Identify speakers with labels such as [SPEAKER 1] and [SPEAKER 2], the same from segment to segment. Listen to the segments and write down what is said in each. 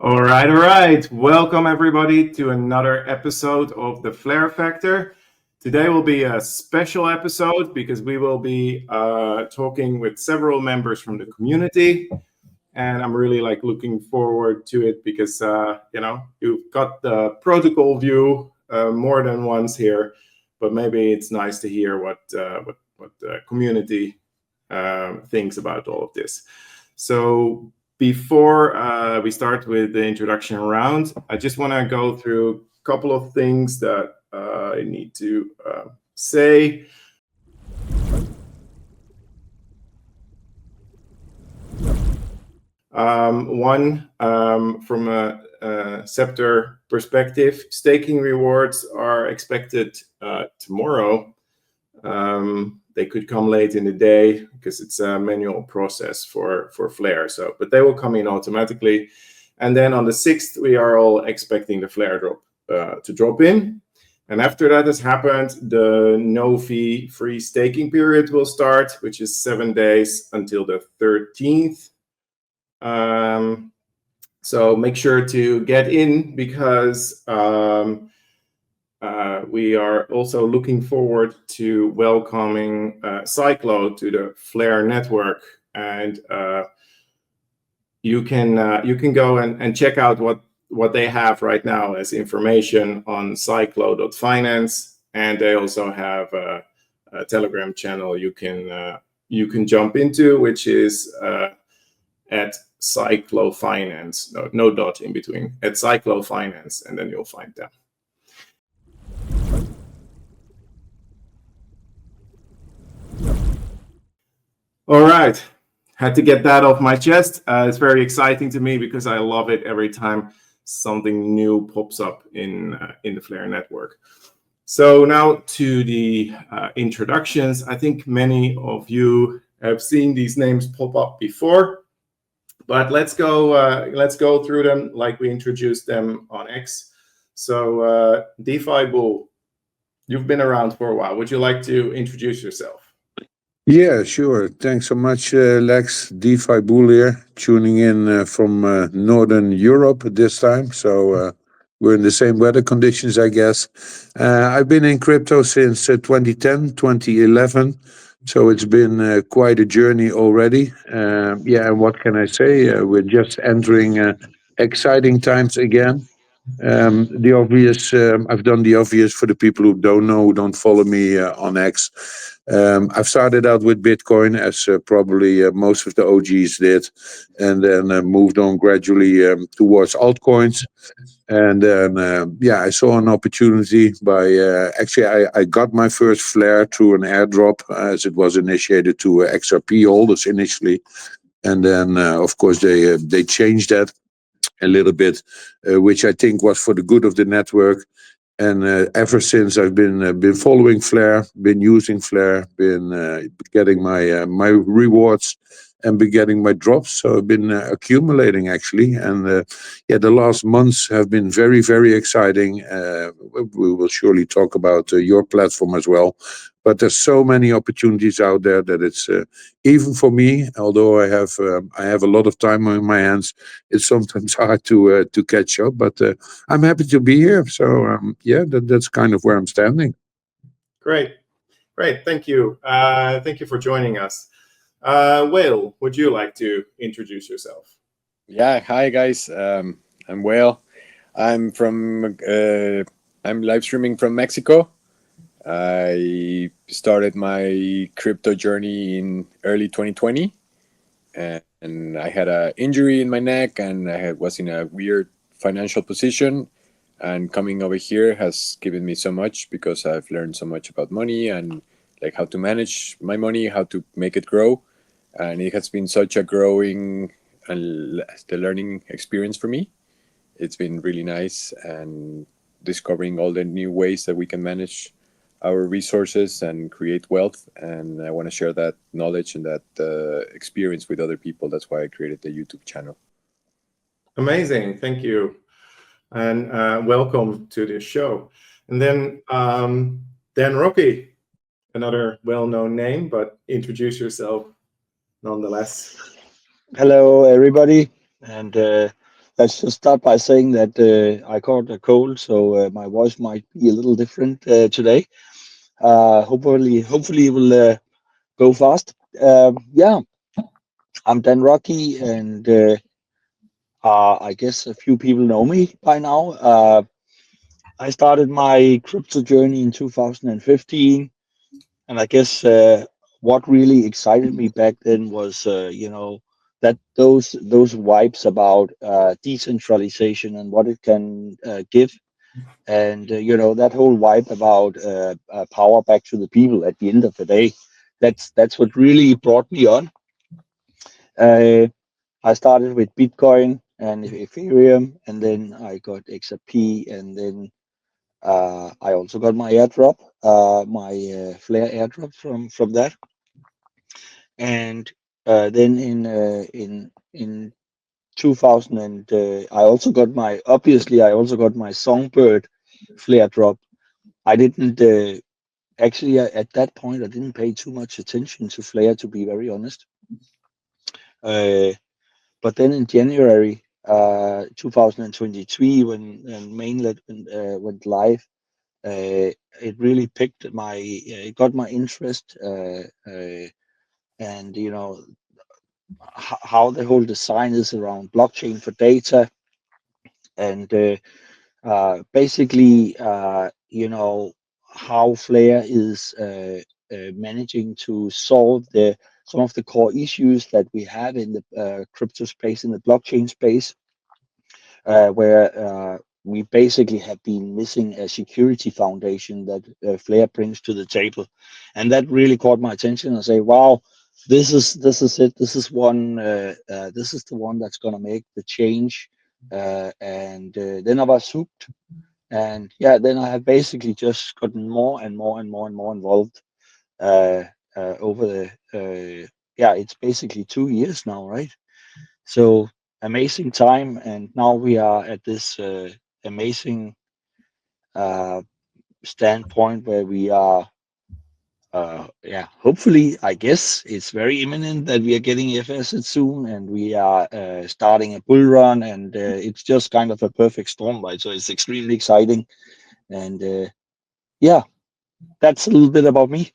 [SPEAKER 1] All right. Welcome everybody to another episode of the Flare Factor. Today will be a special episode because we will be talking with several members from the community, and I'm really looking forward to it because you've got the protocol view more than once here, but maybe it's nice to hear what the community thinks about all of this. So before we start with the introduction round, I just want to go through a couple of things that I need to say. One, from a Sceptre perspective, staking rewards are expected tomorrow. They could come late in the day because it's a manual process for Flare. But they will come in automatically. And then on the 6th, we are all expecting the Flare drop to drop in. And after that has happened, the no fee free staking period will start, which is 7 days until the 13th. So make sure to get in because we are also looking forward to welcoming Cyclo to the Flare network, and you can go and check out what they have right now as information on cyclo.finance, and they also have a Telegram channel you can jump into, which is at Cyclo Finance, no dot in between, at Cyclo Finance, and then you'll find them. All right, had to get that off my chest. It's very exciting to me because I love it every time something new pops up in the Flare network. So now to the introductions. I think many of you have seen these names pop up before, but let's go through them like we introduced them on X. So Defi Bull, you've been around for a while. Would you like to introduce yourself?
[SPEAKER 2] Yeah, sure. Thanks so much, Lex. Defi Bull here, tuning in from Northern Europe this time. So we're in the same weather conditions, I guess. I've been in crypto since 2010, 2011. So it's been quite a journey already. And what can I say? We're just entering exciting times again. The obvious, I've done the obvious for the people who don't know, who don't follow me on X. I've started out with Bitcoin, as probably most of the OGs did, and then moved on gradually towards altcoins. And then, I saw an opportunity by, I got my first Flare through an airdrop, as it was initiated to XRP holders initially. And then, of course, they changed that a little bit, which I think was for the good of the network. And ever since, I've been following Flare, been using Flare, been getting my rewards, and been getting my drops. So I've been accumulating actually, and the last months have been very, very exciting. We will surely talk about your platform as well. But there's so many opportunities out there that it's even for me, although I have a lot of time on my hands, it's sometimes hard to catch up. But I'm happy to be here. So that's kind of where I'm standing.
[SPEAKER 1] Great. Thank you. Thank you for joining us. Whale, would you like to introduce yourself?
[SPEAKER 3] Yeah. Hi guys. I'm Whale. I'm live streaming from Mexico. I started my crypto journey in early 2020, and I had an injury in my neck, and I was in a weird financial position. And coming over here has given me so much because I've learned so much about money and how to manage my money, how to make it grow. And it has been such a growing and the learning experience for me. It's been really nice, and discovering all the new ways that we can manage our resources and create wealth. And I want to share that knowledge and that experience with other people. That's why I created the YouTube channel.
[SPEAKER 1] Amazing. Thank you. And welcome to this show. And then Danrocky, another well-known name, but introduce yourself nonetheless.
[SPEAKER 4] Hello, everybody. And let's just start by saying that I caught a cold, so my voice might be a little different today. Hopefully it will go fast. Yeah, I'm Danrocky, and I guess a few people know me by now. I started my crypto journey in 2015, and I guess what really excited me back then was, that those vibes about decentralization and what it can give, and that whole vibe about power back to the people at the end of the day. That's what really brought me on. I started with Bitcoin and Ethereum, and then I got XRP, and then I also got my airdrop, my Flare airdrop from that, and then in 2000, and I also got my Songbird Flare drop. I didn't actually at that point I didn't pay too much attention to Flare, to be very honest. But then in January 2023, when mainnet went live, it really it got my interest, and how the whole design is around blockchain for data, and basically how Flare is managing to solve some of the core issues that we have in the crypto space, in the blockchain space, where we basically have been missing a security foundation that Flare brings to the table, and that really caught my attention. I say, wow, this is it. This is the one that's gonna make the change. And then I was hooked, and yeah, then I have basically just gotten more and more and more and more involved over the it's basically 2 years now, right? So amazing time, and now we are at this amazing standpoint where we are. Hopefully, I guess it's very imminent that we are getting FS soon, and we are starting a bull run, and it's just kind of a perfect storm, right? So it's extremely exciting, and that's a little bit about me.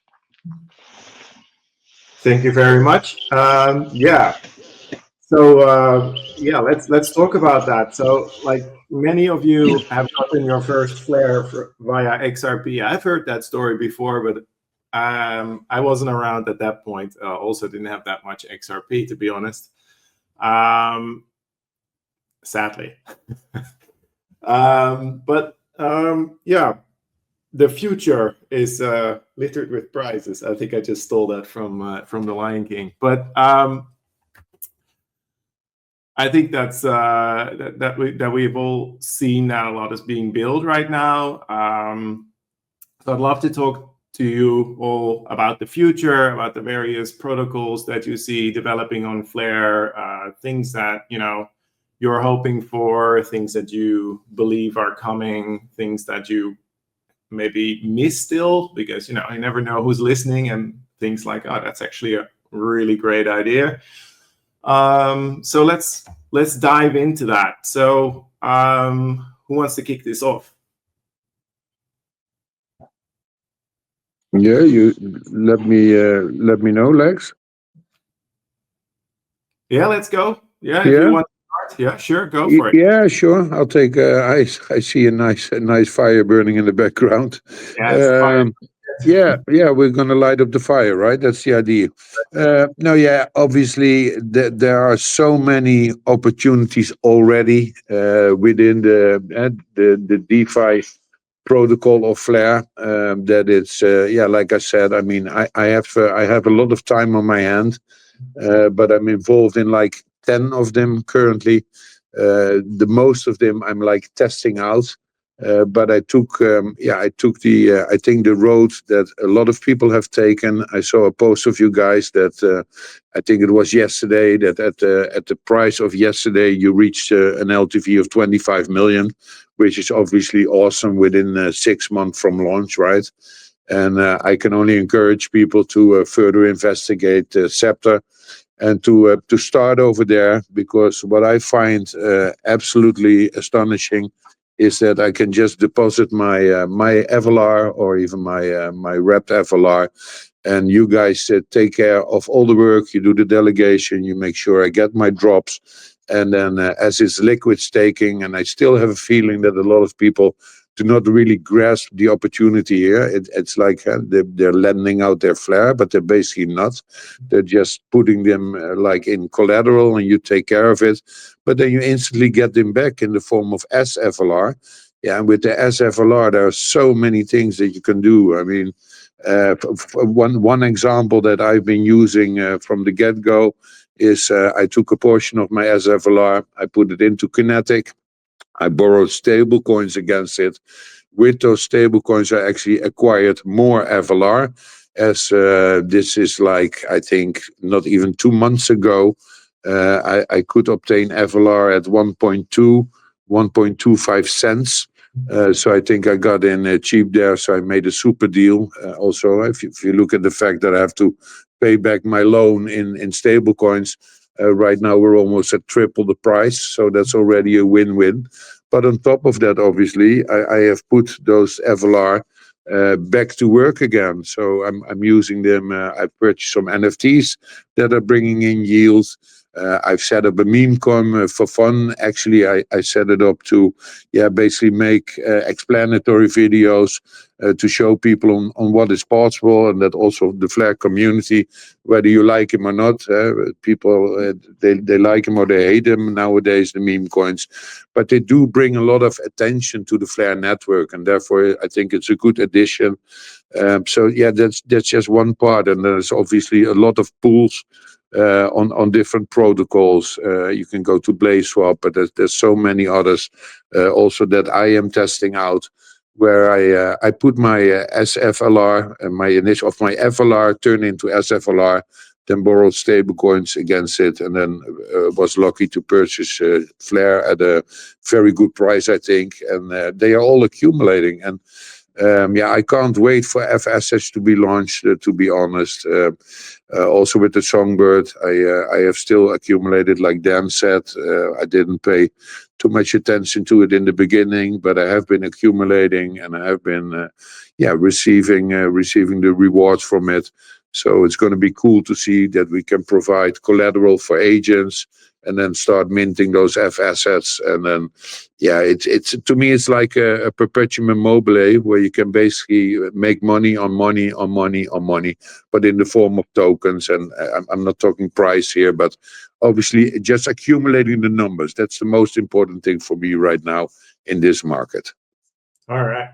[SPEAKER 1] Thank you very much. So let's talk about that. So, like, many of you have gotten your first Flare via XRP. I've heard that story before, but I wasn't around at that point. Also, didn't have that much XRP, to be honest. Sadly, the future is littered with prizes. I think I just stole that from The Lion King, but. I think that's that we've all seen that a lot is being built right now. So I'd love to talk to you all about the future, about the various protocols that you see developing on Flare, things that you're hoping for, things that you believe are coming, things that you maybe miss still, because you never know who's listening, and things like, oh, that's actually a really great idea. So let's dive into that. So who wants to kick this off?
[SPEAKER 2] Yeah, you let me know, Lex.
[SPEAKER 1] Yeah, let's go. Yeah, if you want to start, yeah, sure, go for it.
[SPEAKER 2] Yeah, sure. I'll take. I see a nice fire burning in the background.
[SPEAKER 1] Yeah, it's fine.
[SPEAKER 2] Yeah, we're gonna light up the fire, right? That's the idea. No, yeah, obviously there are so many opportunities already within the DeFi protocol of Flare, that it's like I said, I mean, I have a lot of time on my hand, but I'm involved in like 10 of them currently. The most of them I'm like testing out. But I took I think the road that a lot of people have taken. I saw a post of you guys that I think it was yesterday, that at the price of yesterday you reached an LTV of 25 million, which is obviously awesome within 6 months from launch, right? And I can only encourage people to further investigate Sceptre. and to start over there, because what I find absolutely astonishing is that I can just deposit my my FLR or even my wrapped FLR, and you guys take care of all the work. You do the delegation, you make sure I get my drops, and then as it's liquid staking, and I still have a feeling that a lot of people do not really grasp the opportunity here. It's like they're lending out their flare, but they're basically not. They're just putting them like in collateral, and you take care of it, but then you instantly get them back in the form of sFLR. Yeah, and with the sFLR, there are so many things that you can do. I mean, one example that I've been using from the get-go is I took a portion of my sFLR, I put it into Kinetic, I borrowed stable coins against it. With those stable coins, I actually acquired more FLR, as this is like, I think, not even 2 months ago, I could obtain FLR at 1.25 cents. So I think I got in cheap there, so I made a super deal. Also, if you look at the fact that I have to pay back my loan in stable coins, right now we're almost at triple the price, so that's already a win-win. But on top of that, obviously, I have put those FLR back to work again. So I'm using them. I've purchased some NFTs that are bringing in yields. I've set up a meme coin for fun. Actually, I set it up to, basically make explanatory videos to show people on what is possible, and that also the Flare community, whether you like him or not, people, they like him or they hate him nowadays, the meme coins, but they do bring a lot of attention to the Flare network, and therefore I think it's a good addition. So yeah, that's just one part, and there's obviously a lot of pools on different protocols. You can go to BlazeSwap, but there's so many others also that I am testing out, where I put my sFLR and my initial of my FLR turned into sFLR, then borrowed stable coins against it, and then was lucky to purchase Flare at a very good price, I think, and they are all accumulating. And I can't wait for FSH to be launched, to be honest. Also with the Songbird, I have still accumulated, like Dan said. I didn't pay too much attention to it in the beginning, but I have been accumulating, and I have been receiving the rewards from it. So it's going to be cool to see that we can provide collateral for agents and then start minting those F assets. And then, it's to me, it's like a perpetuum mobile, where you can basically make money on money on money on money, but in the form of tokens. And I'm not talking price here, but obviously just accumulating the numbers. That's the most important thing for me right now in this market.
[SPEAKER 1] All right.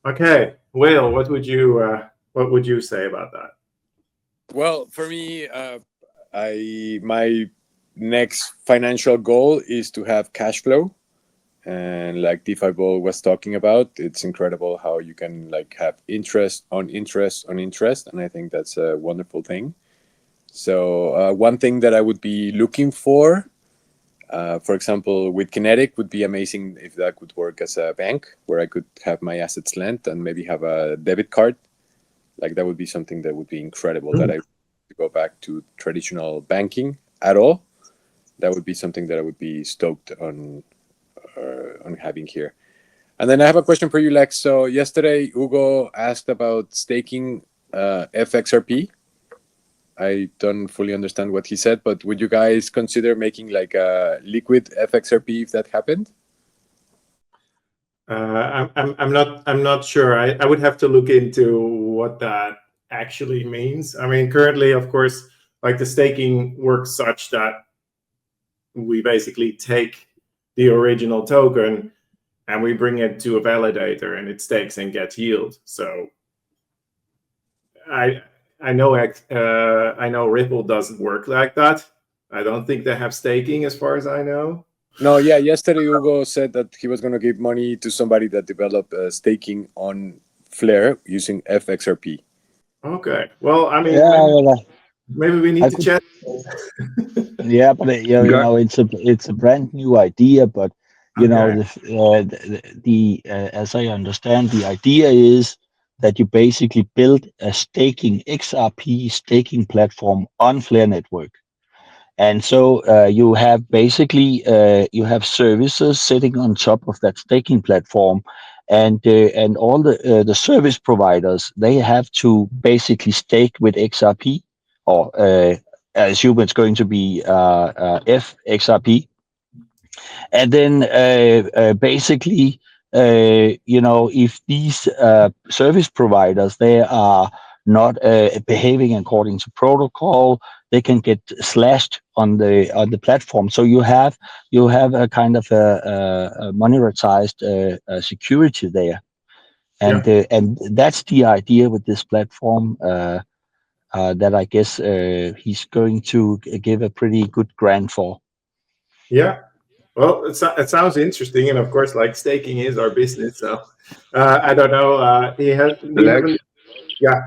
[SPEAKER 1] Okay, Will, what would you say about that?
[SPEAKER 3] Well, for me, my next financial goal is to have cash flow, and like Defi Bull was talking about, it's incredible how you can like have interest on interest on interest, and I think that's a wonderful thing. So one thing that I would be looking for example, with Kinetic, would be amazing if that could work as a bank, where I could have my assets lent and maybe have a debit card. Like that would be something that would be incredible. That I go back to traditional banking at all. That would be something that I would be stoked on having here. And then I have a question for you, Lex. So yesterday, Hugo asked about staking FXRP. I don't fully understand what he said, but would you guys consider making like a liquid FXRP if that happened?
[SPEAKER 1] I'm not sure. I would have to look into what that actually means. I mean, currently, of course, like the staking works such that we basically take the original token and we bring it to a validator, and it stakes and gets yield. So I know Ripple doesn't work like that. I don't think they have staking, as far as I know.
[SPEAKER 3] No, yeah. Yesterday, Hugo said that he was going to give money to somebody that developed staking on Flare using FXRP.
[SPEAKER 1] Okay. Well, I mean, maybe we need to chat.
[SPEAKER 4] Yeah, but it's a brand new idea. But you know, the as I understand, the idea is that you basically build a staking XRP staking platform on Flare network. And so you have basically you have services sitting on top of that staking platform, and all the service providers, they have to basically stake with XRP, or I assume it's going to be FXRP, and then basically if these service providers, they are not behaving according to protocol, they can get slashed on the platform. So you have a kind of a monetized security there, and and that's the idea with this platform, that I guess he's going to give a pretty good grant for.
[SPEAKER 1] Yeah. Well, it sounds interesting, and of course, like staking is our business. So I don't know.
[SPEAKER 2] Alex,
[SPEAKER 1] Yeah.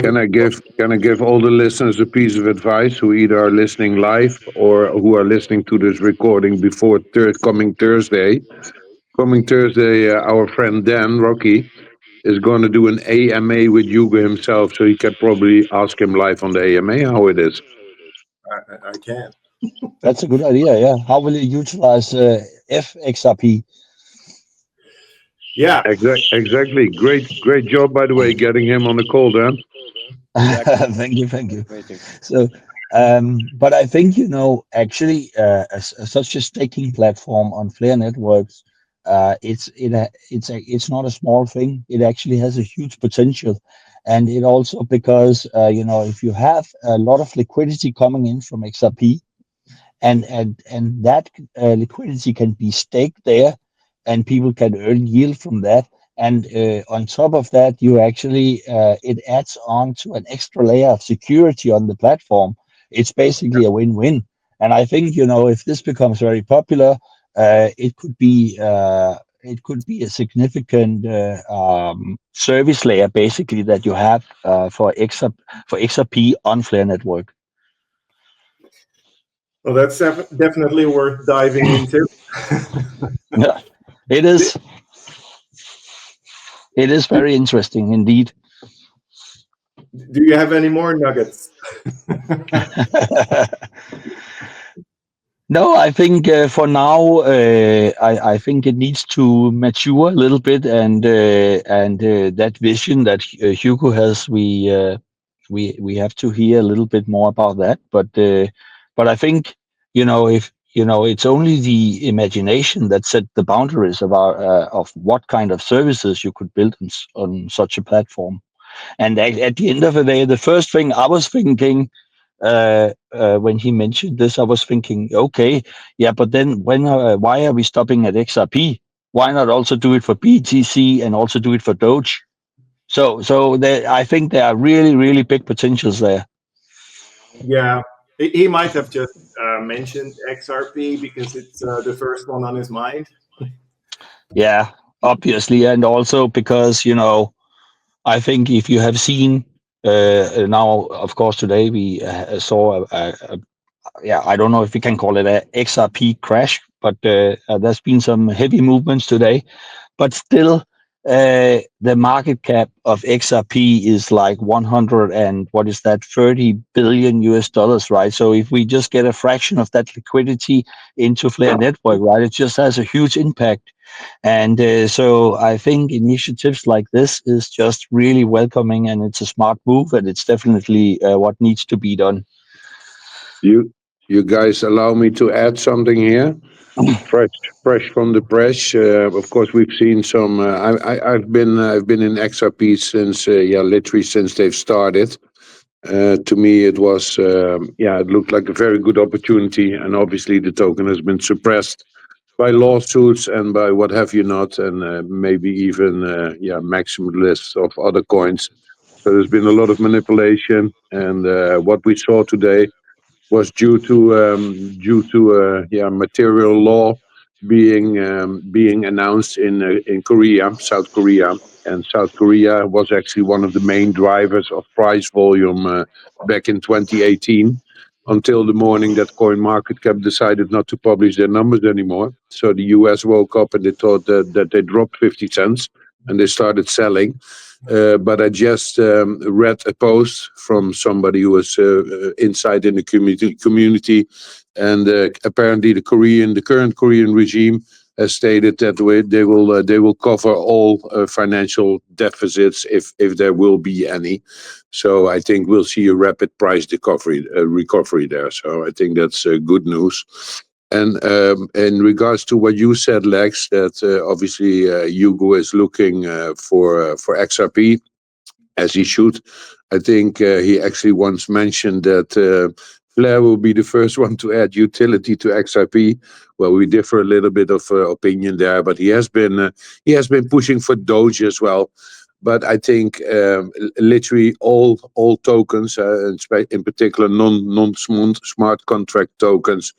[SPEAKER 2] can I give all the listeners a piece of advice who either are listening live or who are listening to this recording before coming Thursday? Coming Thursday, our friend Danrocky is going to do an AMA with Hugo himself, so you can probably ask him live on the AMA how it is.
[SPEAKER 1] I can.
[SPEAKER 4] That's a good idea. Yeah. How will you utilize FXRP?
[SPEAKER 1] Yeah.
[SPEAKER 2] Exactly. Great job, by the way, getting him on the call, Dan.
[SPEAKER 3] Exactly.
[SPEAKER 4] Thank you.
[SPEAKER 3] Amazing.
[SPEAKER 4] So, but I think actually, such a staking platform on Flare networks, it's not a small thing. It actually has a huge potential, and it also because if you have a lot of liquidity coming in from XRP, and that liquidity can be staked there, and people can earn yield from that. And on top of that, you actually it adds on to an extra layer of security on the platform. It's basically a win-win. And I think if this becomes very popular, it could be a significant service layer basically that you have for XRP on Flare network.
[SPEAKER 1] Well, that's definitely worth diving into.
[SPEAKER 4] Yeah, it is. It is very interesting indeed.
[SPEAKER 1] Do you have any more nuggets?
[SPEAKER 4] No, I think for now, I think it needs to mature a little bit, and that vision that Hugo has, we have to hear a little bit more about that. But I think if it's only the imagination that set the boundaries of what kind of services you could build on such a platform. And at the end of the day, the first thing I was thinking when he mentioned this, I was thinking, okay, yeah, but then why are we stopping at XRP? Why not also do it for BTC and also do it for Doge? So I think there are really, really big potentials there.
[SPEAKER 1] Yeah, he might have just mentioned XRP because it's the first one on his mind.
[SPEAKER 4] Yeah, obviously, and also because I think if you have seen now, of course, today we saw I don't know if we can call it a XRP crash, but there's been some heavy movements today. But still, the market cap of XRP is like 100 and what is that, 30 billion US dollars, right? So if we just get a fraction of that liquidity into Flare network, right, it just has a huge impact. And so I think initiatives like this is just really welcoming, and it's a smart move, and it's definitely what needs to be done.
[SPEAKER 2] You guys allow me to add something here. Fresh from the press. Of course, we've seen some. I've been in XRP since literally since they've started. To me, it was it looked like a very good opportunity, and obviously the token has been suppressed by lawsuits and by what have you not, and maybe even maximum lists of other coins. So there's been a lot of manipulation, and what we saw today was due to material law being announced in Korea, South Korea, and South Korea was actually one of the main drivers of price volume back in 2018, until the morning that CoinMarketCap decided not to publish their numbers anymore. So the US woke up and they thought that they dropped 50 cents. and they started selling. But I just read a post from somebody who was inside in the community, and apparently the current Korean regime has stated that they will cover all financial deficits if there will be any. So I think we'll see a rapid price recovery there. So I think that's good news. And in regards to what you said, Lex, that obviously Hugo is looking for XRP, as he should. I think he actually once mentioned that Flare will be the first one to add utility to XRP. Well, we differ a little bit of opinion there, but he has been pushing for Doge as well. But I think literally all tokens, in particular non-smart contract tokens,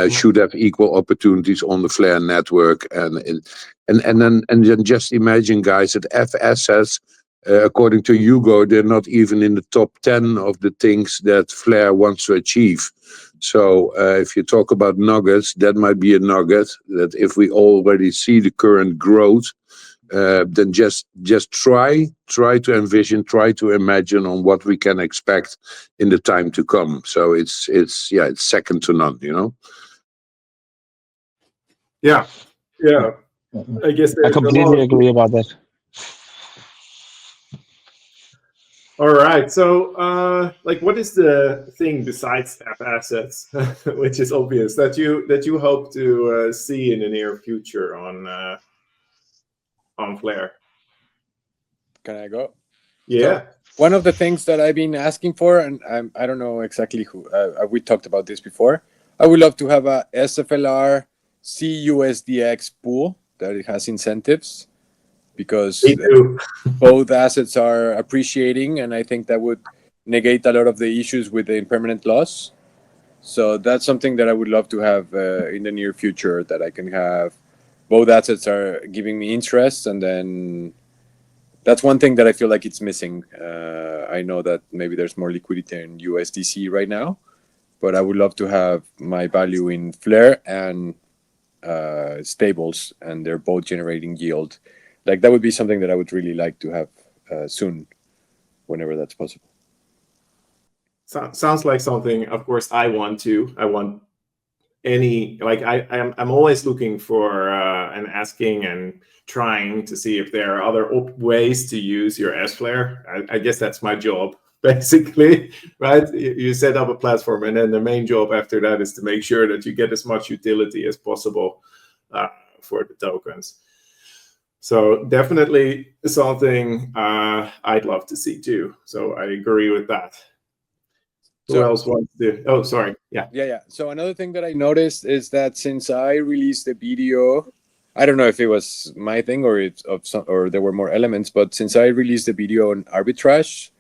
[SPEAKER 2] should have equal opportunities on the Flare network. And then just imagine, guys, that F assets, according to Hugo, they're not even in the top 10 of the things that Flare wants to achieve. So if you talk about nuggets, that might be a nugget that if we already see the current growth, then just try to envision, try to imagine on what we can expect in the time to come. So it's second to none, you know.
[SPEAKER 1] Yeah. I guess
[SPEAKER 4] I completely agree about that.
[SPEAKER 1] All right. So, what is the thing besides F assets, which is obvious, that you hope to see in the near future on Flare?
[SPEAKER 3] Can I go?
[SPEAKER 1] Yeah.
[SPEAKER 3] So one of the things that I've been asking for, and I don't know exactly who we talked about this before. I would love to have a sFLR CUSDX pool that it has incentives, because
[SPEAKER 1] Me too.
[SPEAKER 3] both assets are appreciating, and I think that would negate a lot of the issues with the impermanent loss. So that's something that I would love to have in the near future, that I can have both assets are giving me interest, and then that's one thing that I feel like it's missing. I know that maybe there's more liquidity in USDC right now, but I would love to have my value in Flare and stables, and they're both generating yield. Like, that would be something that I would really like to have soon, whenever that's possible.
[SPEAKER 1] Sounds like something, of course, I want any, like I'm always looking for and asking and trying to see if there are other ways to use your sFLR. I guess that's my job, basically, right? You set up a platform, and then the main job after that is to make sure that you get as much utility as possible for the tokens. So definitely something I'd love to see too. So I agree with that. Who else wants to? Oh, sorry. Yeah.
[SPEAKER 3] So another thing that I noticed is that since I released the video, I don't know if it was my thing or or there were more elements, but since I released the video on arbitrage,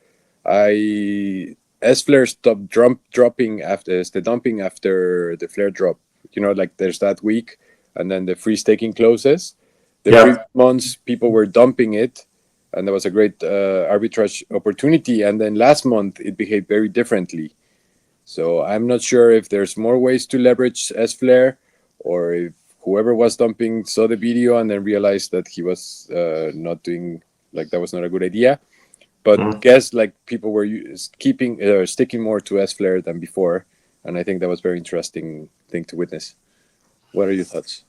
[SPEAKER 3] sFLR stopped dropping after the dumping after the Flare drop. You know, like there's that week, and then the free staking closes. The previous months, people were dumping it, and there was a great arbitrage opportunity. And then last month, it behaved very differently. So I'm not sure if there's more ways to leverage sFLR, or if whoever was dumping saw the video and then realized that he was not doing, like, that was not a good idea. But guess like people were sticking more to sFLR than before, and I think that was a very interesting thing to witness. What are your thoughts?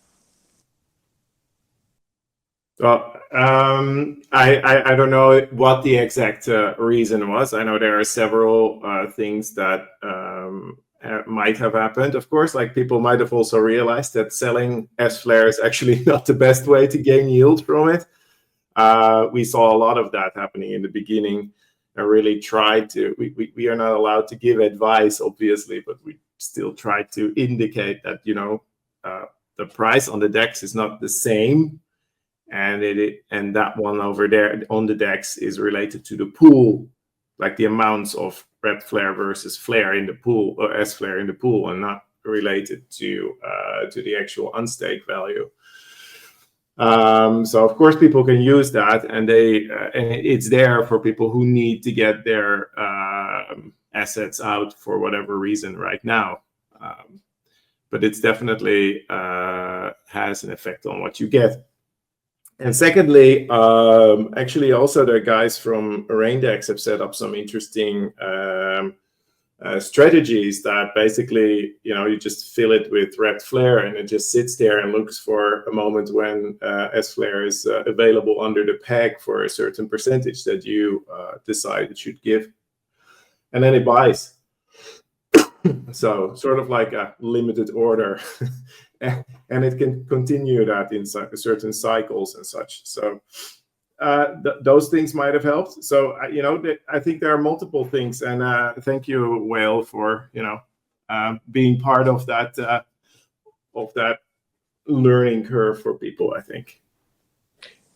[SPEAKER 1] Well, I don't know what the exact reason was. I know there are several things that might have happened. Of course, like people might have also realized that selling sFLR is actually not the best way to gain yield from it. We saw a lot of that happening in the beginning. I really tried to. We are not allowed to give advice, obviously, but we still try to indicate that the price on the DEX is not the same. And that one over there on the DEX is related to the pool, like the amounts of red flare versus flare in the pool, or sFLR in the pool, and not related to the actual unstake value. So of course people can use that, and it's there for people who need to get their assets out for whatever reason right now. But it's definitely has an effect on what you get. And secondly, actually, also the guys from Raindex have set up some interesting strategies that basically, you just fill it with wrapped flare and it just sits there and looks for a moment when sFLR is available under the peg for a certain percentage that you decide it should give. And then it buys. So sort of like a limited order. And it can continue that in certain cycles and such. So those things might have helped. So I think there are multiple things, and thank you, Whale, for being part of that learning curve for people, I think.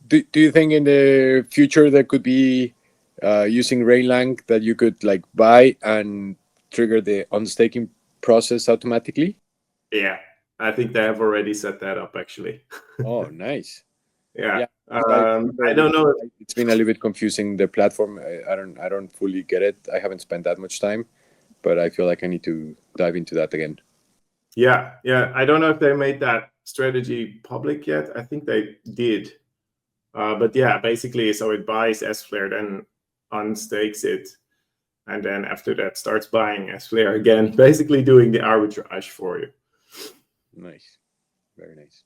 [SPEAKER 3] Do you think in the future there could be using Rainlang that you could like buy and trigger the unstaking process automatically?
[SPEAKER 1] Yeah, I think they have already set that up actually.
[SPEAKER 3] Oh, nice.
[SPEAKER 1] Yeah.
[SPEAKER 3] I
[SPEAKER 1] don't know.
[SPEAKER 3] It's been a little bit confusing, the platform. I don't fully get it. I haven't spent that much time, but I feel like I need to dive into that again.
[SPEAKER 1] Yeah. I don't know if they made that strategy public yet. I think they did. But yeah, basically, so it buys sFLR, then unstakes it, and then after that starts buying sFLR again, basically doing the arbitrage for you.
[SPEAKER 3] Nice. Very nice.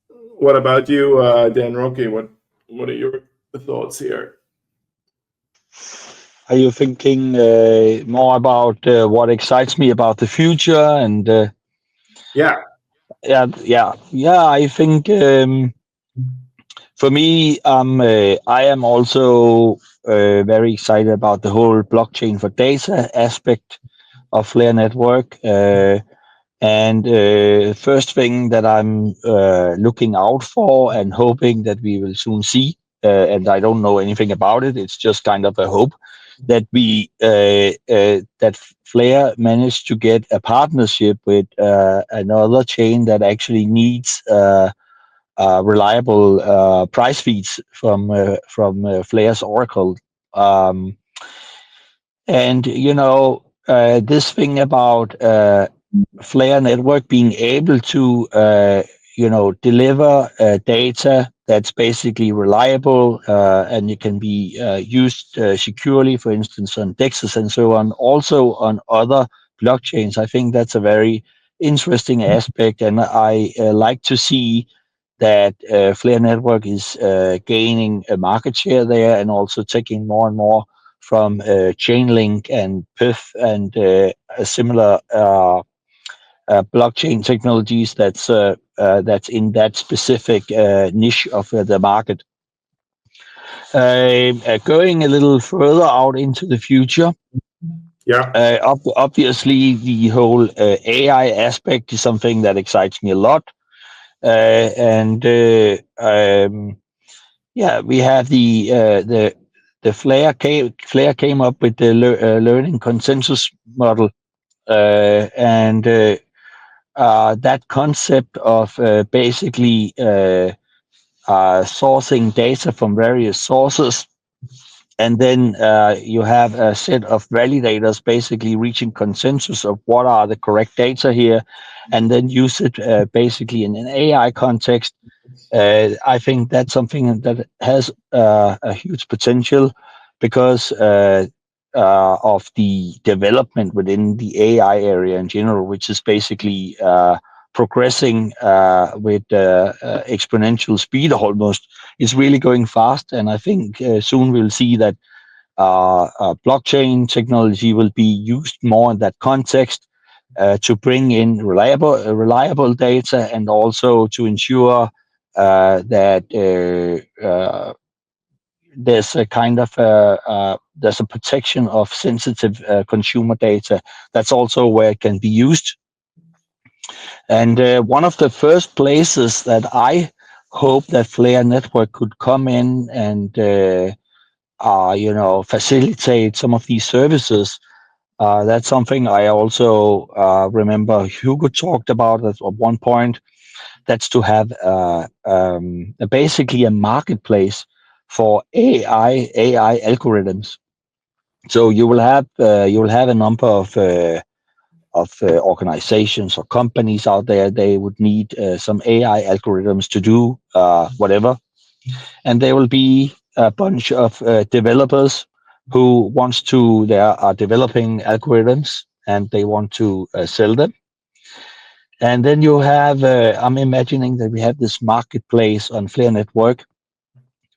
[SPEAKER 1] What about you, Danrocky? What are your thoughts here?
[SPEAKER 4] Are you thinking more about what excites me about the future? And
[SPEAKER 1] Yeah.
[SPEAKER 4] I think for me, I am also very excited about the whole blockchain for data aspect of Flare Network. And first thing that I'm looking out for and hoping that we will soon see, and I don't know anything about it, it's just kind of a hope that that Flare managed to get a partnership with another chain that actually needs reliable price feeds from Flare's Oracle. Um, and this thing about Flare network being able to deliver data that's basically reliable and it can be used securely, for instance, on Dexes and so on, also on other blockchains. I think that's a very interesting aspect, and I like to see that Flare network is gaining a market share there and also taking more and more from Chainlink and PIF and similar blockchain technologies that's in that specific niche of the market. Going a little further out into the future, obviously the whole AI aspect is something that excites me a lot, and we have the Flare came up with the learning consensus model, and that concept of basically sourcing data from various sources, and then you have a set of validators basically reaching consensus of what are the correct data here, and then use it basically in an AI context. I think that's something that has a huge potential because of the development within the AI area in general, which is basically progressing with exponential speed almost. It's really going fast, and I think soon we'll see that blockchain technology will be used more in that context to bring in reliable data and also to ensure that there's a kind of there's a protection of sensitive consumer data. That's also where it can be used. And one of the first places that I hope that Flare Network could come in and facilitate some of these services. That's something I also remember Hugo talked about at one point. That's to have basically a marketplace for AI algorithms. So you will have a number of organizations or companies out there. They would need some AI algorithms to do whatever. and there will be a bunch of developers who they are developing algorithms and they want to sell them. And then you have, I'm imagining that we have this marketplace on Flare Network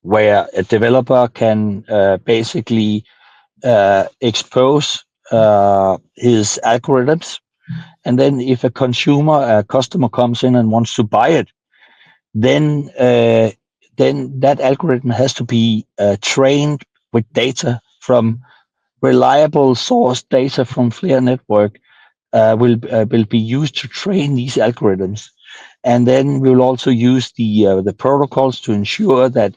[SPEAKER 4] where a developer can basically expose his algorithms. And then if a customer comes in and wants to buy it, then that algorithm has to be trained with data from reliable source data from Flare Network will be used to train these algorithms. And then we'll also use the protocols to ensure that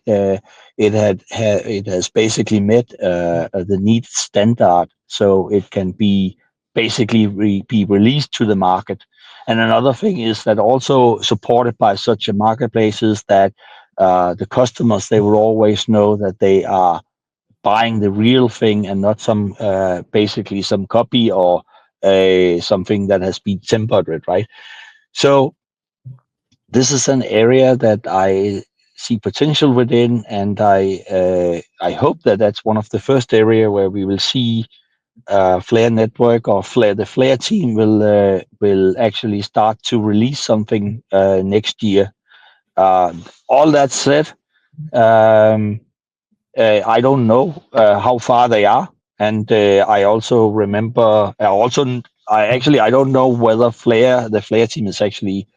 [SPEAKER 4] it has basically met the needed standard, so it can be basically be released to the market. And another thing is that also supported by such a marketplace is that the customers, they will always know that they are buying the real thing and not some basically some copy or something that has been tempered with, right? So this is an area that I see potential within, and I hope that that's one of the first area where we will see Flare Network or the Flare team will actually start to release something next year. All that said, I don't know how far they are, and I also remember. I don't know whether the Flare team is actually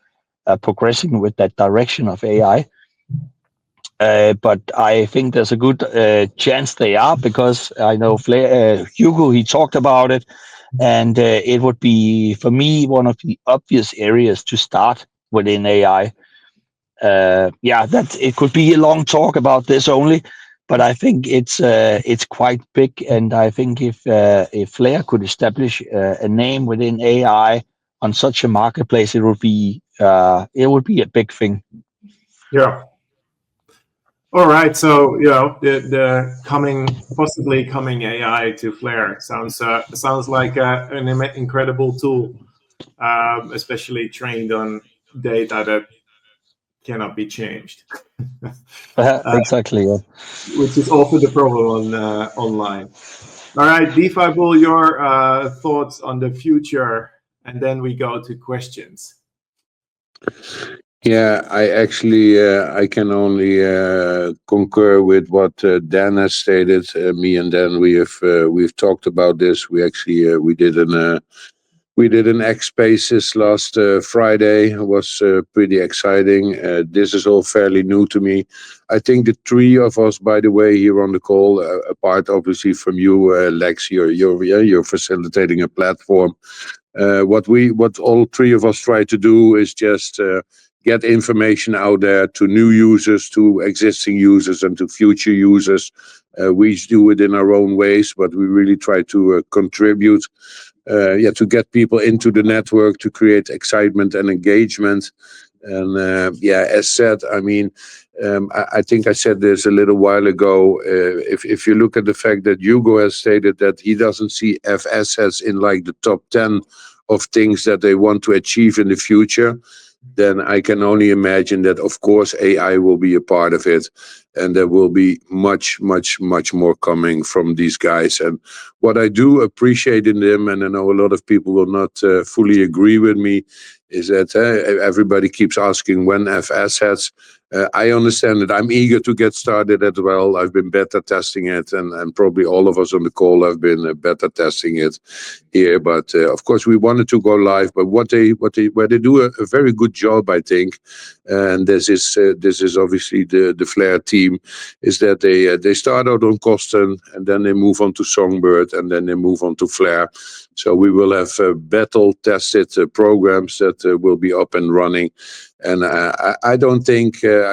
[SPEAKER 4] progressing with that direction of AI. But I think there's a good chance they are, because I know Hugo, he talked about it, and it would be, for me, one of the obvious areas to start within AI. That it could be a long talk about this only, but I think it's quite big, and I think if Flare could establish a name within AI on such a marketplace, it would be a big thing.
[SPEAKER 1] Yeah. All right. So the possibly coming AI to Flare sounds like an incredible tool, especially trained on data that cannot be changed.
[SPEAKER 4] Exactly. Yeah.
[SPEAKER 1] Which is also the problem online. All right, Defi Bull, your thoughts on the future, and then we go to questions.
[SPEAKER 2] Yeah, I actually I can only concur with what Dan has stated. Me and Dan, we've talked about this. We actually we did an X Spaces last Friday. It was pretty exciting. This is all fairly new to me. I think the three of us, by the way, here on the call, apart obviously from you, Lex, you're facilitating a platform. What all three of us try to do is just get information out there to new users, to existing users, and to future users. We each do it in our own ways, but we really try to contribute. To get people into the network, to create excitement and engagement. And as said, I mean, I think I said this a little while ago. If you look at the fact that Hugo has stated that he doesn't see FS as in like the top 10 of things that they want to achieve in the future, then I can only imagine that, of course, AI will be a part of it. And there will be much, much, much more coming from these guys. And what I do appreciate in them, and I know a lot of people will not fully agree with me, is that everybody keeps asking when FS has. I understand that. I'm eager to get started as well. I've been beta testing it, and probably all of us on the call have been beta testing it here. But of course, we wanted to go live. But where they do a very good job, I think, and this is obviously the Flare team, is that they start out on Kosten, and then they move on to Songbird, and then they move on to Flare. So we will have battle tested programs that will be up and running. And I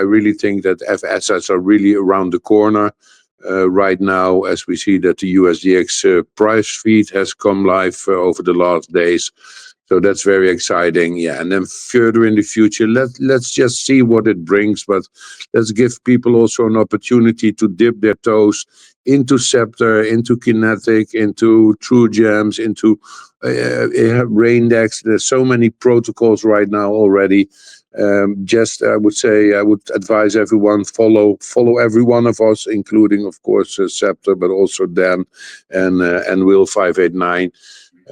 [SPEAKER 2] really think that FSs are really around the corner right now, as we see that the USDX price feed has come live over the last days. So that's very exciting. Yeah. And then further in the future, let's just see what it brings. But let's give people also an opportunity to dip their toes into Sceptre, into Kinetic, into True Gems, into Raindex. There's so many protocols right now already. I would say, I would advise everyone follow every one of us, including of course Sceptre, but also Dan and Will 589.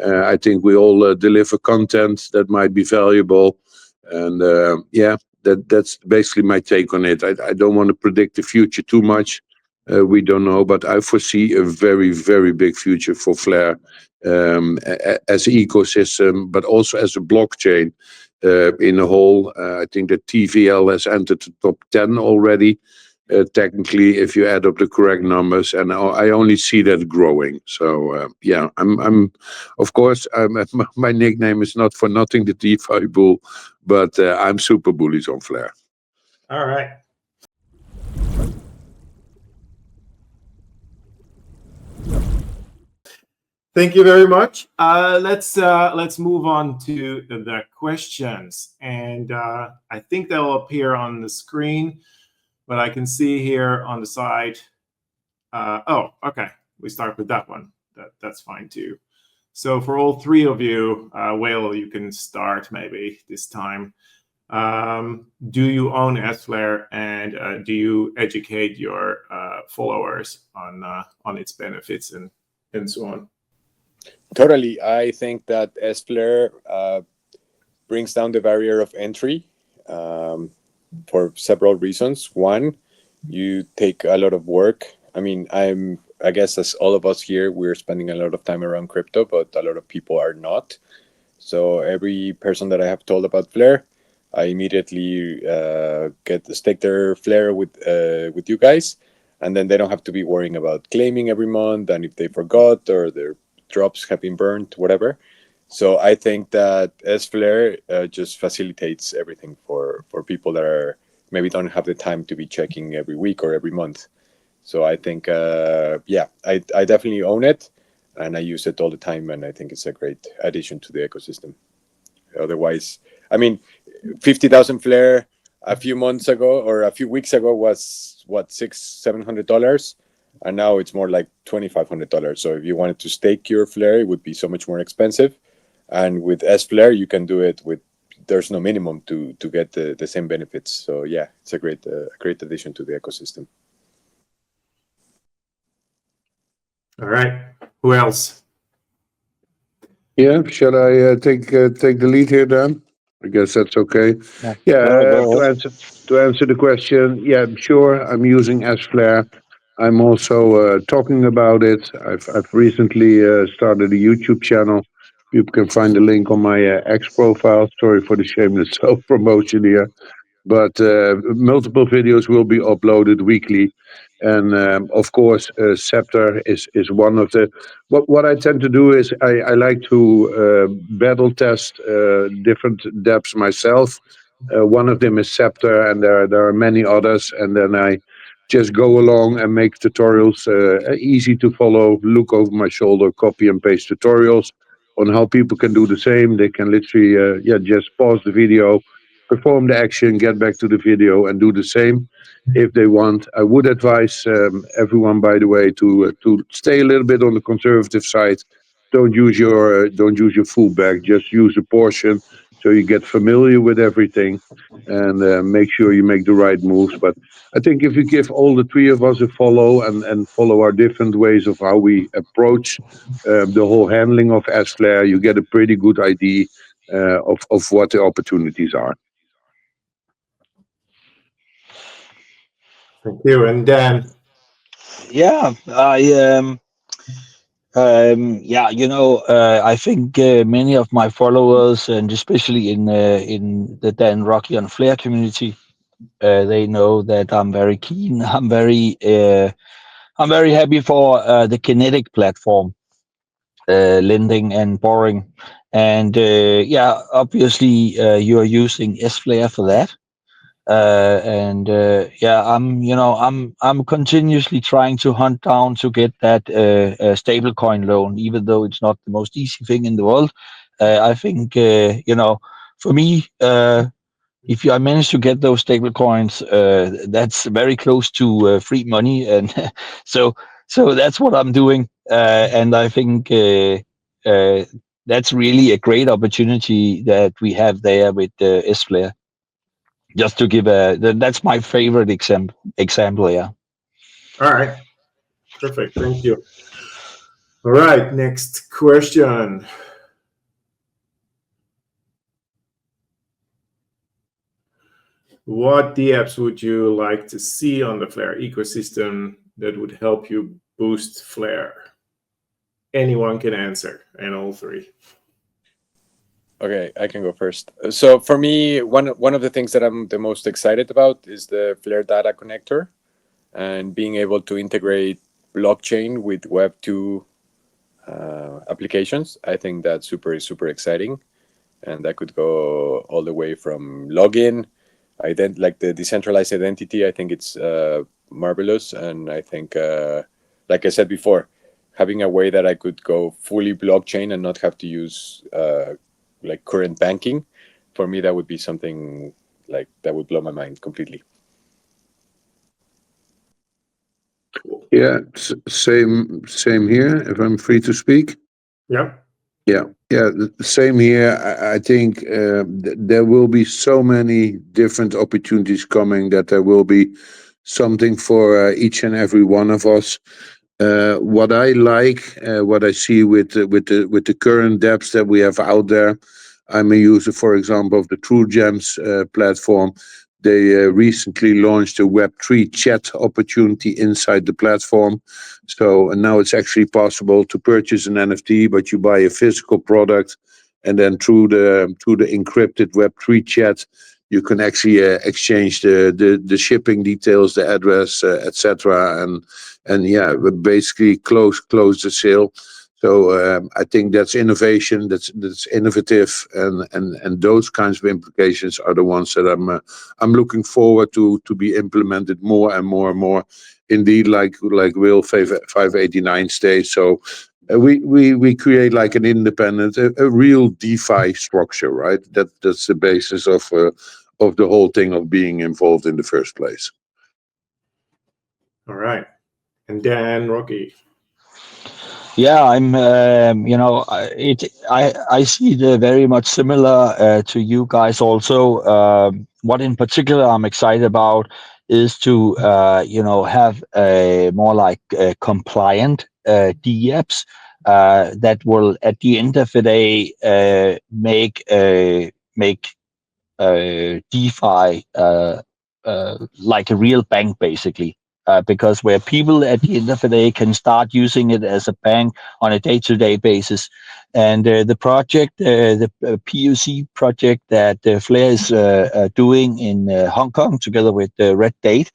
[SPEAKER 2] I think we all deliver content that might be valuable, and that's basically my take on it. I don't want to predict the future too much. We don't know, but I foresee a very, very big future for Flare as an ecosystem, but also as a blockchain in a whole. I think that TVL has entered the top 10 already. Technically, if you add up the correct numbers, and I only see that growing. So I'm of course, my nickname is not for nothing the DeFi Bull, but I'm super bullish on Flare.
[SPEAKER 1] All right. Thank you very much. Let's move on to the questions, and I think they'll appear on the screen, but I can see here on the side. Oh, okay. We start with that one. That's fine too. So for all three of you, Whale, you can start maybe this time. Do you own sFLR, and do you educate your followers on its benefits and so on?
[SPEAKER 3] Totally. I think that sFLR brings down the barrier of entry for several reasons. One, you take a lot of work. I mean, I guess as all of us here, we're spending a lot of time around crypto, but a lot of people are not. So every person that I have told about Flare, I immediately stake their Flare with you guys, and then they don't have to be worrying about claiming every month, and if they forgot or their drops have been burned, whatever. So I think that sFLR just facilitates everything for people that maybe don't have the time to be checking every week or every month. So I think, I definitely own it, and I use it all the time, and I think it's a great addition to the ecosystem. Otherwise, I mean, 50,000 Flare a few months ago or a few weeks ago was what, $600-700, and now it's more like $2,500. So if you wanted to stake your Flare, it would be so much more expensive. And with sFLR, you can do it there's no minimum to get the same benefits. So yeah, it's a great addition to the ecosystem.
[SPEAKER 1] All right. Who else?
[SPEAKER 2] Yeah, shall I take the lead here, Dan? I guess that's okay. Yeah,
[SPEAKER 4] Go ahead.
[SPEAKER 2] to answer the question, yeah, sure, I'm using sFLR. I'm also talking about it. I've recently started a YouTube channel. You can find the link on my X profile. Sorry for the shameless self promotion here, but multiple videos will be uploaded weekly. And of course, Sceptre is one of the. What I tend to do is I like to battle test different dApps myself. One of them is Sceptre, and there are many others. And then I just go along and make tutorials easy to follow. Look over my shoulder, copy and paste tutorials on how people can do the same. They can literally just pause the video, perform the action, get back to the video, and do the same if they want. I would advise everyone, by the way, to stay a little bit on the conservative side. Don't use your full bag. Just use a portion so you get familiar with everything, and make sure you make the right moves. But I think if you give all the three of us a follow and follow our different ways of how we approach the whole handling of sFLR, you get a pretty good idea of what the opportunities are.
[SPEAKER 1] Thank you. And Dan.
[SPEAKER 4] Yeah, I think many of my followers, and especially in the Danrocky and Flare community, they know that I'm very keen. I'm very happy for the Kinetic platform, lending and borrowing, and obviously you are using sFLR for that. I'm continuously trying to hunt down to get that stable coin loan, even though it's not the most easy thing in the world. I think for me, if I manage to get those stable coins, that's very close to free money, and so that's what I'm doing, and I think that's really a great opportunity that we have there with sFLR. Just to give that's my favorite example. Yeah.
[SPEAKER 1] All right. Perfect. Thank you. All right. Next question. What dApps would you like to see on the Flare ecosystem that would help you boost Flare? Anyone can answer, and all three.
[SPEAKER 3] Okay, I can go first. So for me, one of the things that I'm the most excited about is the Flare data connector, and being able to integrate blockchain with Web2 applications. I think that's super exciting, and that could go all the way from login, like the decentralized identity. I think it's marvelous, and I think, like I said before, having a way that I could go fully blockchain and not have to use like current banking, for me that would be something like that would blow my mind completely.
[SPEAKER 2] Yeah, same here. If I'm free to speak.
[SPEAKER 1] Yeah.
[SPEAKER 2] Yeah, the same here. I think there will be so many different opportunities coming that there will be something for each and every one of us. What I like, what I see with the current dApps that we have out there. I'm a user, for example, of the TrueGems platform. They recently launched a Web3 chat opportunity inside the platform. So now it's actually possible to purchase an NFT, but you buy a physical product, and then through the encrypted Web3 chat, you can actually exchange the shipping details, the address, etc., and yeah, basically close the sale. So I think that's innovation. That's innovative, and those kinds of implications are the ones that I'm looking forward to be implemented more and more and more. Indeed, like Will 589 states. So we create like an independent, a real DeFi structure, right? That's the basis of the whole thing of being involved in the first place.
[SPEAKER 1] All right. And Danrocky.
[SPEAKER 4] Yeah, I'm. I see it very much similar to you guys. Also, what in particular I'm excited about is to have a more like compliant dApps that will, at the end of the day, make DeFi like a real bank, basically. Because where people at the end of the day can start using it as a bank on a day-to-day basis. And the project, the POC project that Flare is doing in Hong Kong together with Red Date,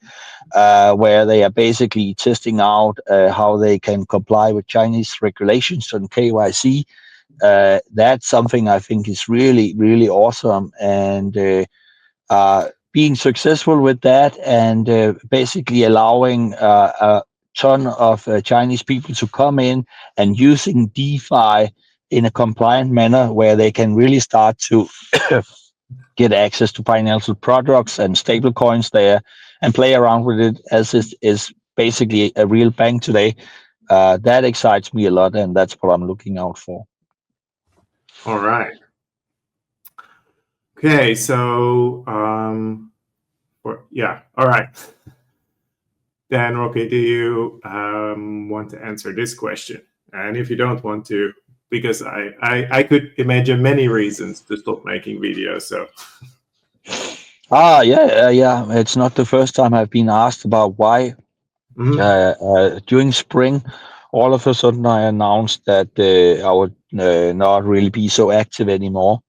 [SPEAKER 4] where they are basically testing out how they can comply with Chinese regulations on KYC. That's something I think is really awesome, and being successful with that, and basically allowing a ton of Chinese people to come in and using DeFi in a compliant manner where they can really start to get access to financial products and stable coins there and play around with it as is basically a real bank today. That excites me a lot, and that's what I'm looking out for.
[SPEAKER 1] All right. Okay, so yeah, all right. Danrocky, do you want to answer this question? And if you don't want to, because I could imagine many reasons to stop making videos. So.
[SPEAKER 4] Yeah. It's not the first time I've been asked about why. During spring, all of a sudden I announced that I would not really be so active anymore.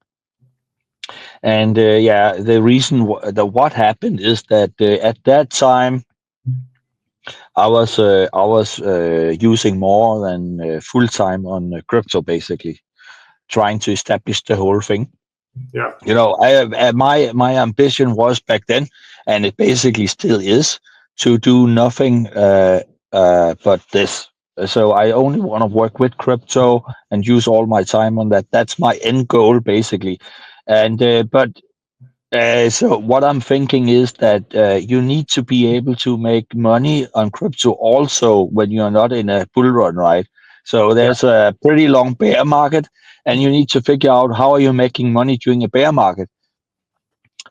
[SPEAKER 4] And the reason what happened is that at that time I was using more than full time on crypto, basically trying to establish the whole thing.
[SPEAKER 1] Yeah.
[SPEAKER 4] My ambition was back then, and it basically still is, to do nothing but this. So I only want to work with crypto and use all my time on that. That's my end goal, basically. And so what I'm thinking is that you need to be able to make money on crypto also when you're not in a bull run, right? So there's a pretty long bear market, and you need to figure out how are you making money during a bear market.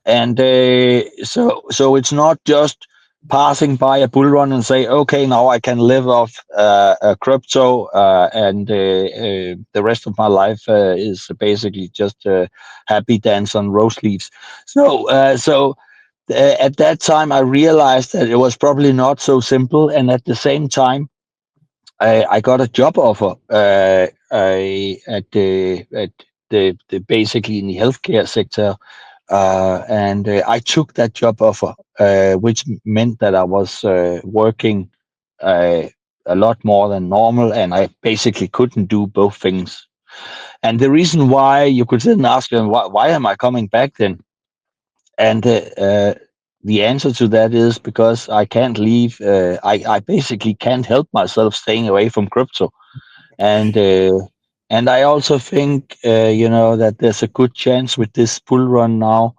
[SPEAKER 4] And so it's not just passing by a bull run and say, okay, now I can live off crypto, and the rest of my life is basically just happy dance on rose leaves. So at that time, I realized that it was probably not so simple, and at the same time, I got a job offer at the basically in the healthcare sector, and I took that job offer, which meant that I was working a lot more than normal, and I basically couldn't do both things. And the reason why, you could then ask them, why am I coming back then? And the answer to that is because I can't leave. I basically can't help myself staying away from crypto, and I also think that there's a good chance with this bull run now,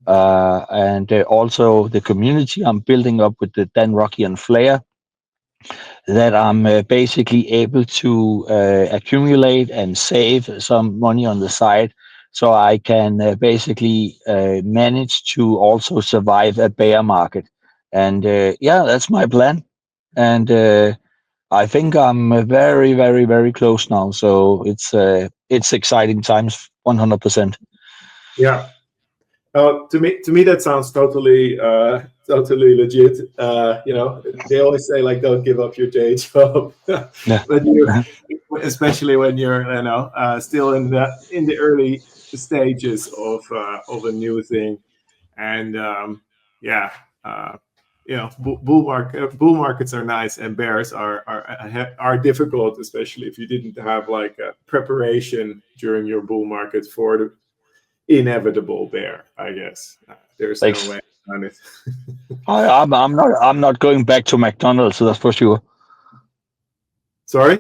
[SPEAKER 4] and also the community I'm building up with the Danrocky and Flair, that I'm basically able to accumulate and save some money on the side, so I can basically manage to also survive a bear market. And yeah, that's my plan. And I think I'm very, very, very close now. So it's exciting times, 100%.
[SPEAKER 1] Yeah. To me, that sounds totally legit. They always say like, don't give up your day job,
[SPEAKER 4] Yeah.
[SPEAKER 1] but especially when you're, still in the early stages of a new thing, and bull markets are nice, and bears are difficult, especially if you didn't have like a preparation during your bull market for the inevitable bear, I guess. There's
[SPEAKER 4] Thanks.
[SPEAKER 1] no way on it.
[SPEAKER 4] I'm not going back to McDonald's, so that's for sure.
[SPEAKER 1] Sorry?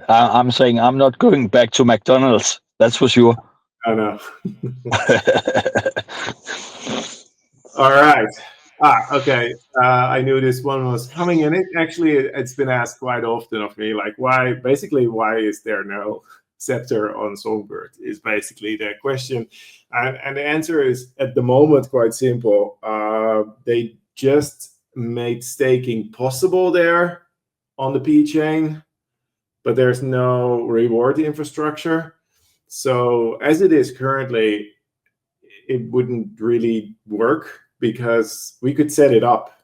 [SPEAKER 4] I'm saying I'm not going back to McDonald's. That's for sure.
[SPEAKER 1] I know. All right. Okay. I knew this one was coming, and it's been asked quite often of me, like why is there no Sceptre on Songbird? Is basically the question, and the answer is at the moment quite simple. They just made staking possible there on the P chain, but there's no reward infrastructure. So as it is currently, it wouldn't really work because we could set it up,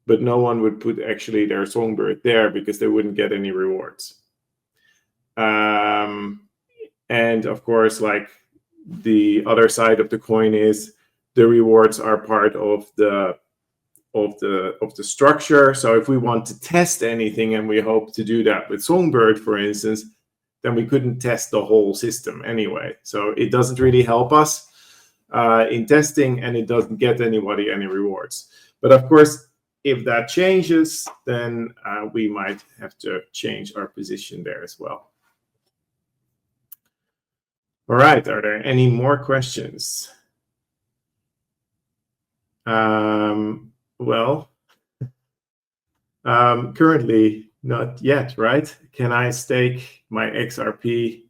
[SPEAKER 1] but no one would put actually their Songbird there because they wouldn't get any rewards. And of course, like the other side of the coin is the rewards are part of the structure. So if we want to test anything, and we hope to do that with Songbird, for instance, then we couldn't test the whole system anyway. So it doesn't really help us in testing, and it doesn't get anybody any rewards. But of course, if that changes, then we might have to change our position there as well. All right, are there any more questions? Well, currently not yet, right? Can I stake my XRP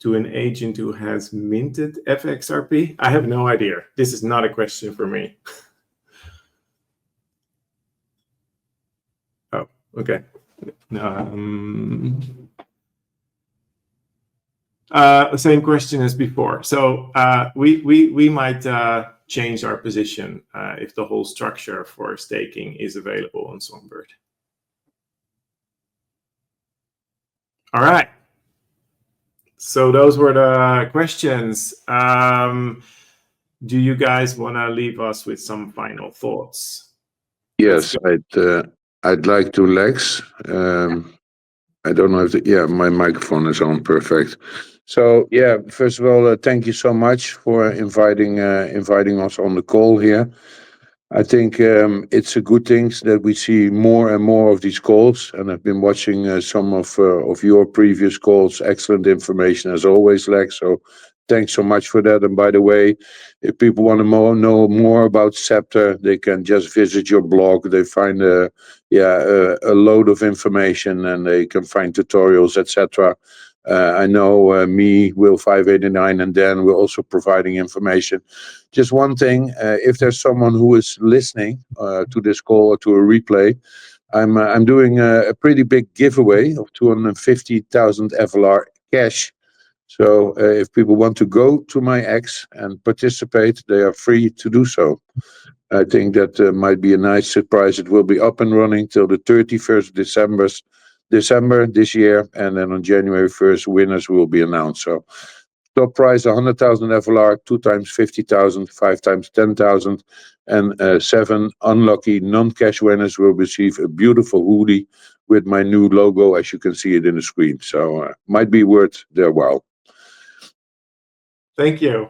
[SPEAKER 1] to an agent who has minted FXRP? I have no idea. This is not a question for me. Oh, okay. Same question as before. So we might change our position if the whole structure for staking is available on Songbird. All right. So those were the questions. Do you guys want to leave us with some final thoughts?
[SPEAKER 2] Yes, I'd like to, Lex. I don't know if my microphone is on. Perfect. So yeah, first of all, thank you so much for inviting us on the call here. I think it's a good thing that we see more and more of these calls, and I've been watching some of your previous calls. Excellent information as always, Lex. So thanks so much for that. And by the way, if people want to know more about Sceptre, they can just visit your blog. They find a load of information, and they can find tutorials, etc. I know me, Will 589, and Dan, we're also providing information. Just one thing, if there's someone who is listening to this call or to a replay, I'm doing a pretty big giveaway of 250,000 FLR cash. So if people want to go to my X and participate, they are free to do so. I think that might be a nice surprise. It will be up and running till the 31st December this year, and then on January 1st, winners will be announced. So top prize 100,000 FLR, 2 times 50,000, 5 times 10,000, and 7 unlucky non-cash winners will receive a beautiful hoodie with my new logo, as you can see it in the screen. So might be worth their while.
[SPEAKER 1] Thank you.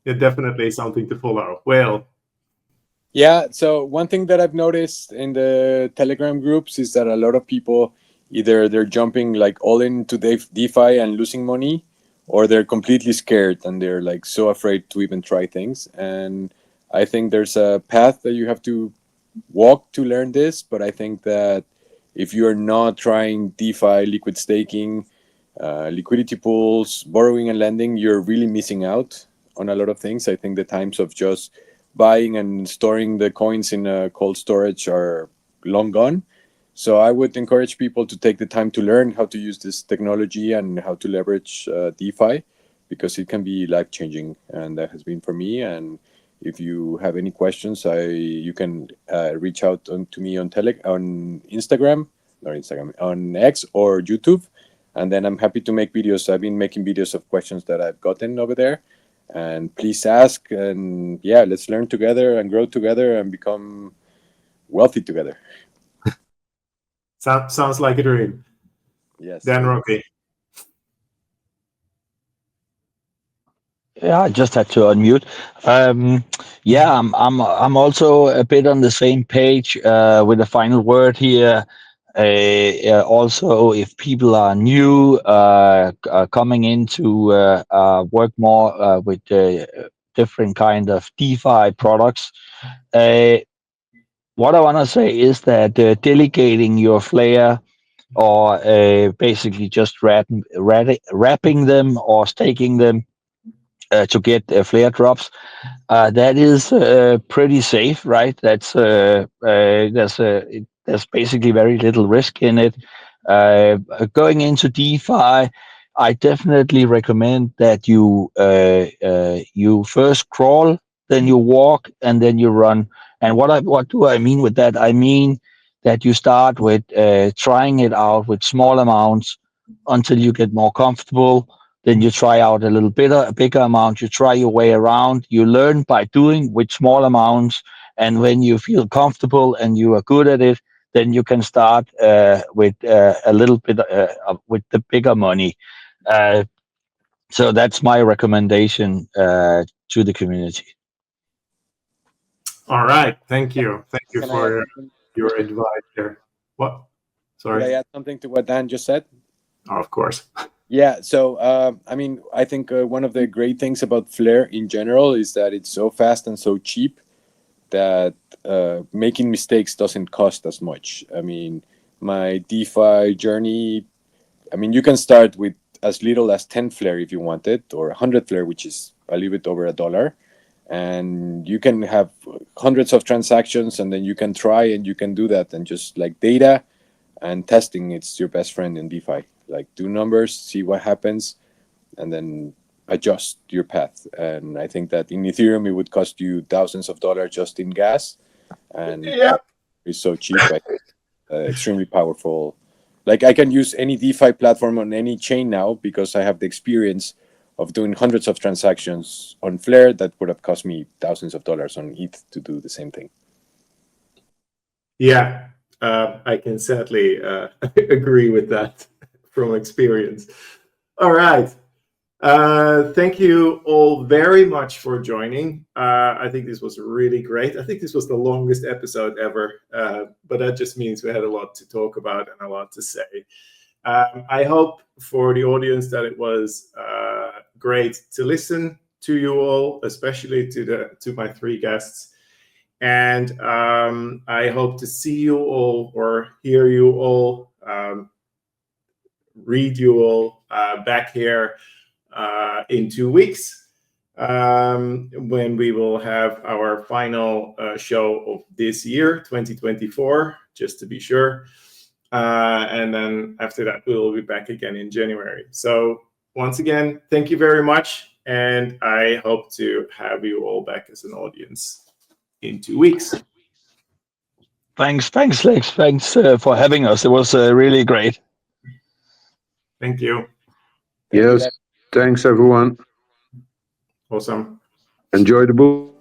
[SPEAKER 1] Yeah, definitely something to follow. Well,
[SPEAKER 3] Yeah, so one thing that I've noticed in the Telegram groups is that a lot of people, either they're jumping like all into DeFi and losing money, or they're completely scared and they're like so afraid to even try things. And I think there's a path that you have to walk to learn this, but I think that if you're not trying DeFi, liquid staking, liquidity pools, borrowing and lending, you're really missing out on a lot of things. I think the times of just buying and storing the coins in a cold storage are long gone. So I would encourage people to take the time to learn how to use this technology and how to leverage DeFi, because it can be life changing, and that has been for me. And if you have any questions, you can reach out to me on Instagram, on X or YouTube, and then I'm happy to make videos. I've been making videos of questions that I've gotten over there, and please ask. And yeah, let's learn together and grow together and become wealthy together.
[SPEAKER 1] sounds like a dream.
[SPEAKER 3] Yes.
[SPEAKER 1] Danrocky.
[SPEAKER 4] Yeah, I just had to unmute. Yeah, I'm also a bit on the same page with the final word here. Also, if people are new, coming into work more with different kind of DeFi products, what I want to say is that delegating your flare or basically just wrapping them or staking them to get flare drops, that is pretty safe, right? There's basically very little risk in it. Going into DeFi, I definitely recommend that you first crawl, then you walk, and then you run. And what do I mean with that? I mean that you start with trying it out with small amounts until you get more comfortable. Then you try out a bigger amount. You try your way around. You learn by doing with small amounts. And when you feel comfortable and you are good at it, then you can start with a little bit with the bigger money. So that's my recommendation to the community.
[SPEAKER 1] All right. Thank you. Thank you
[SPEAKER 3] Can I
[SPEAKER 1] for
[SPEAKER 3] add something?
[SPEAKER 1] your advice there. What?
[SPEAKER 3] Could I
[SPEAKER 1] Sorry.
[SPEAKER 3] add something to what Dan just said?
[SPEAKER 1] Oh, of course.
[SPEAKER 3] Yeah, so I mean, I think one of the great things about Flare in general is that it's so fast and so cheap that making mistakes doesn't cost as much. I mean, my DeFi journey, I mean, you can start with as little as 10 Flare if you want it, or 100 Flare, which is a little bit over $1. And you can have hundreds of transactions, and then you can try and you can do that. And just like data and testing, it's your best friend in DeFi. Like, do numbers, see what happens, and then adjust your path. And I think that in Ethereum, it would cost you thousands of dollars just in gas, and
[SPEAKER 1] Yeah.
[SPEAKER 3] it's so cheap. Extremely powerful. Like, I can use any DeFi platform on any chain now because I have the experience of doing hundreds of transactions on Flare that would have cost me thousands of dollars on ETH to do the same thing.
[SPEAKER 1] Yeah. I can sadly agree with that from experience. All right. Thank you all very much for joining. I think this was really great. I think this was the longest episode ever, but that just means we had a lot to talk about and a lot to say. I hope for the audience that it was great to listen to you all, especially to my three guests. And I hope to see you all or hear you all, read you all back here in 2 weeks, when we will have our final show of this year, 2024, just to be sure. And then after that, we will be back again in January. So once again, thank you very much. And I hope to have you all back as an audience in 2 weeks.
[SPEAKER 4] Thanks, Lex. Thanks for having us. It was really great.
[SPEAKER 1] Thank you.
[SPEAKER 2] Yes, thanks everyone.
[SPEAKER 1] Awesome.
[SPEAKER 2] Enjoy the book.